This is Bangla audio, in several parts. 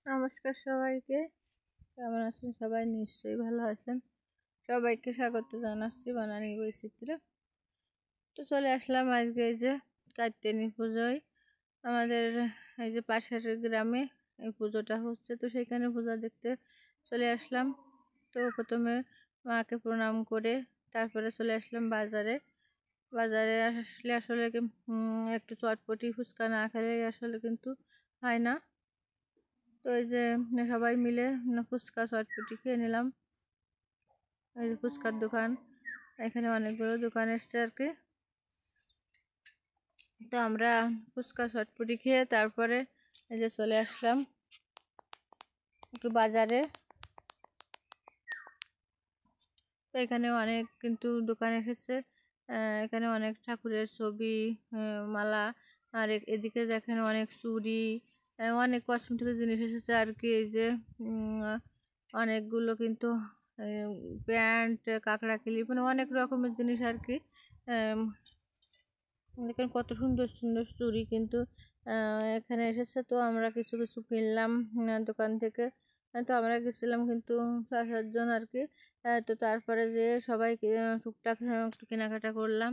নমস্কার সবাইকে, কেমন আছেন সবাই? নিশ্চয়ই ভালো আছেন। সবাইকে স্বাগত জানাচ্ছি বানানি বৈচিত্র্যে। তো চলে আসলাম আজকে এই যে কাত্যায়নী পুজোয় আমাদের এই যে পাশের গ্রামে এই পুজোটা হচ্ছে, তো সেখানে পূজা দেখতে চলে আসলাম। তো প্রথমে মাকে প্রণাম করে তারপরে চলে আসলাম বাজারে। বাজারে আসলে একটু চটপটি ফুচকা না খেলে আসলে কিন্তু হয় না। তো এই যে সবাই মিলে ফুচকা চটপটি খেয়ে নিলাম। এই যে ফুচকার দোকান, এখানে অনেকগুলো দোকান এসছে আর কি। তো আমরা ফুচকা চটপটি খেয়ে তারপরে এই যে চলে আসলাম একটু বাজারে। তো এখানে অনেক কিন্তু দোকান এসেছে, এখানে অনেক ঠাকুরের ছবি, মালা, আর এদিকে দেখেন অনেক চুড়ি, অনেক কসমেটিকের জিনিস এসেছে আর কি। এই যে অনেকগুলো কিন্তু প্যান্ট, কাঁকড়া ক্লিপ, মানে অনেক রকমের জিনিস আর কি। দেখেন কত সুন্দর সুন্দর চুড়ি কিন্তু এখানে এসেছে। তো আমরা কিছু কিছু কিনলাম দোকান থেকে। তো আমরা গেছিলাম কিন্তু 5-7 জন আর কি। তো তারপরে যে সবাই টুকটাক একটু কেনাকাটা করলাম।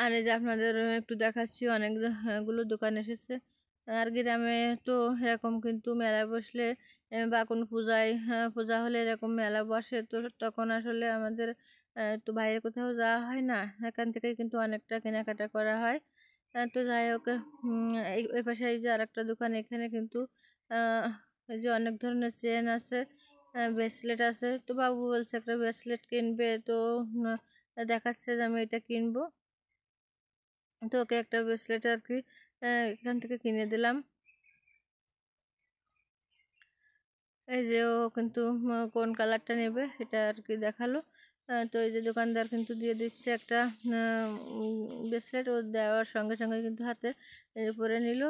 আর এই যে আপনাদের একটু দেখাচ্ছি, অনেকগুলো দোকান এসেছে। আর গ্রামে তো এরকম কিন্তু মেলা বসলে বা কোনো পূজা হলে এরকম মেলা বসে, তো তখন আসলে আমাদের তো বাইরে কোথাও যাওয়া হয় না, এখান থেকেই কিন্তু অনেকটা কেনাকাটা করা হয়। তো যাই হোক, এই পাশে এই যে আরেকটা দোকান, এখানে কিন্তু এই যে অনেক ধরনের চেন আছে, ব্রেসলেট আছে। তো বাবু বলছে একটা ব্রেসলেট কিনবে, তো দেখাচ্ছে যে আমি এটা কিনবো। তো ওকে একটা ব্রেসলেট আর কি এখান থেকে কিনে দিলাম। এই যে ও কিন্তু কোন কালারটা নেবে সেটা আর কি দেখালো। তো এই যে দোকানদার কিন্তু দিয়ে দিচ্ছে একটা ব্রেসলেট, ও দেওয়ার সঙ্গে সঙ্গে কিন্তু হাতে পরে নিল।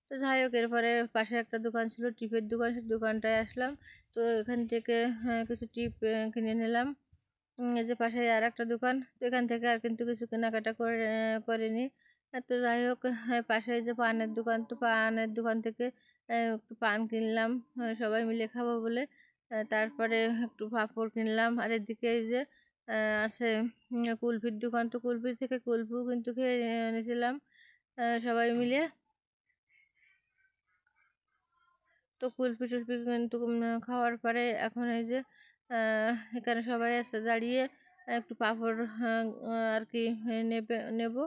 তো যাই হোক, এরপরে পাশে একটা দোকান ছিল, টিপের দোকান, সেই দোকানটায় আসলাম। তো এখান থেকে কিছু টিপ কিনে নিলাম। এই যে পাশে আর একটা দোকান, তো এখান থেকে আর কিন্তু কিছু কেনাকাটা করিনি। তো যাই হোক, পাশে যে পানের দোকান, তো পানের দোকান থেকে একটু পান কিনলাম সবাই মিলে খাবো বলে। তারপরে একটু পাঁপড় কিনলাম। আর এদিকে এই যে আছে কুলফির দোকান, তো কুলফির থেকে কুলফিও কিন্তু খেয়ে নিয়েছিলাম সবাই মিলে। তো কুলফি টুলফি কিন্তু খাওয়ার পরে এখন এই যে এখানে সবাই আছে দাঁড়িয়ে, একটু পাঁপড় আর কি নেব।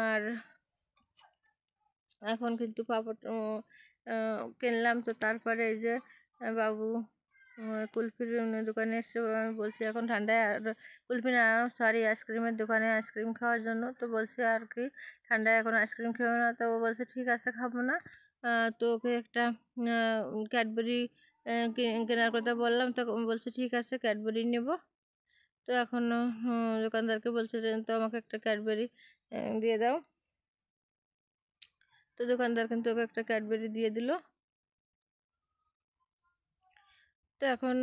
আর এখন কিন্তু পাঁপড় কিনলাম। তো তারপরে এই যে বাবু কুলফির দোকানে এসছে, আমি বলছি এখন ঠান্ডায়, আর কুলফি না সরি আইসক্রিমের দোকানে আইসক্রিম খাওয়ার জন্য। তো বলছি আর কি ঠান্ডায় এখন আইসক্রিম খেও না। তো ও বলছে ঠিক আছে খাবো না। তো ওকে একটা ক্যাডবেরি কেনার কথা বললাম, তো বলছে ঠিক আছে ক্যাডবেরি নেব। তো এখন দোকানদারকে বলছে যে তো আমাকে একটা ক্যাডবেরি দিয়ে দাও। তো দোকানদার কিন্তু ওকে একটা ক্যাডবেরি দিয়ে দিল। তো এখন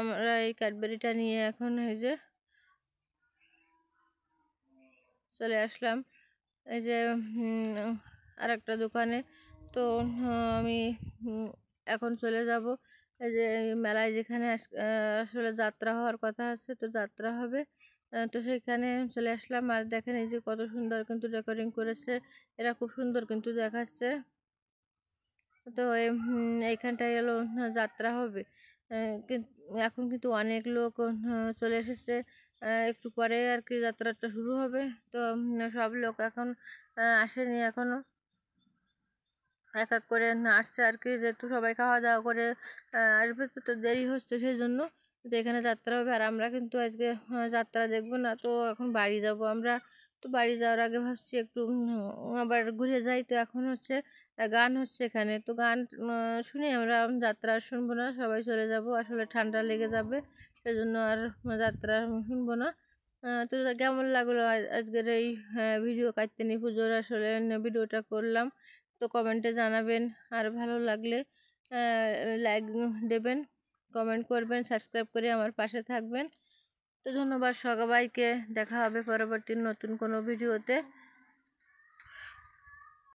আমরা এই ক্যাডবেরিটা নিয়ে এখন এই যে চলে আসলাম এই যে আর একটা দোকানে। তো আমি এখন চলে যাব এই যে মেলায়, যেখানে আসলে যাত্রা হওয়ার কথা আছে, তো যাত্রা হবে। তো সেখানে চলে আসলাম। আর দেখেন এই যে কত সুন্দর কিন্তু ডেকোরেটিং করেছে, এরা খুব সুন্দর কিন্তু দেখাচ্ছে। তো এইখানটায় এলো যাত্রা হবে। এখন কিন্তু অনেক লোক চলে এসেছে, একটু পরে আর কি যাত্রাটা শুরু হবে। তো সব লোক এখন আসেনি এখনো, এক এক করে আসছে আর কি, যেহেতু সবাই খাওয়া দাওয়া করে আসবে, তো দেরি হচ্ছে সেই জন্য। তো এখানে যাত্রা হবে, আর আমরা কিন্তু আজকে যাত্রা দেখবো না, তো এখন বাড়ি যাব আমরা। তো বাড়ি যাওয়ার আগে ভাবছি একটু আবার ঘুরে যাই। তো এখন হচ্ছে গান হচ্ছে এখানে, তো গান শুনে আমরা যাত্রা শুনবো না, সবাই চলে যাব, আসলে ঠান্ডা লেগে যাবে, সেজন্য আর যাত্রা শুনবো না। তো কেমন লাগলো আজকের এই ভিডিও, কাত্যায়নী পুজোর আসলে ভিডিওটা করলাম। তো কমেন্টে জানাবেন, আর ভালো লাগলে লাইক দেবেন, কমেন্ট করবেন, সাবস্ক্রাইব করে আমার পাশে থাকবেন। তো ধন্যবাদ সবাইকে, দেখা হবে পরবর্তী নতুন কোনো ভিডিওতে।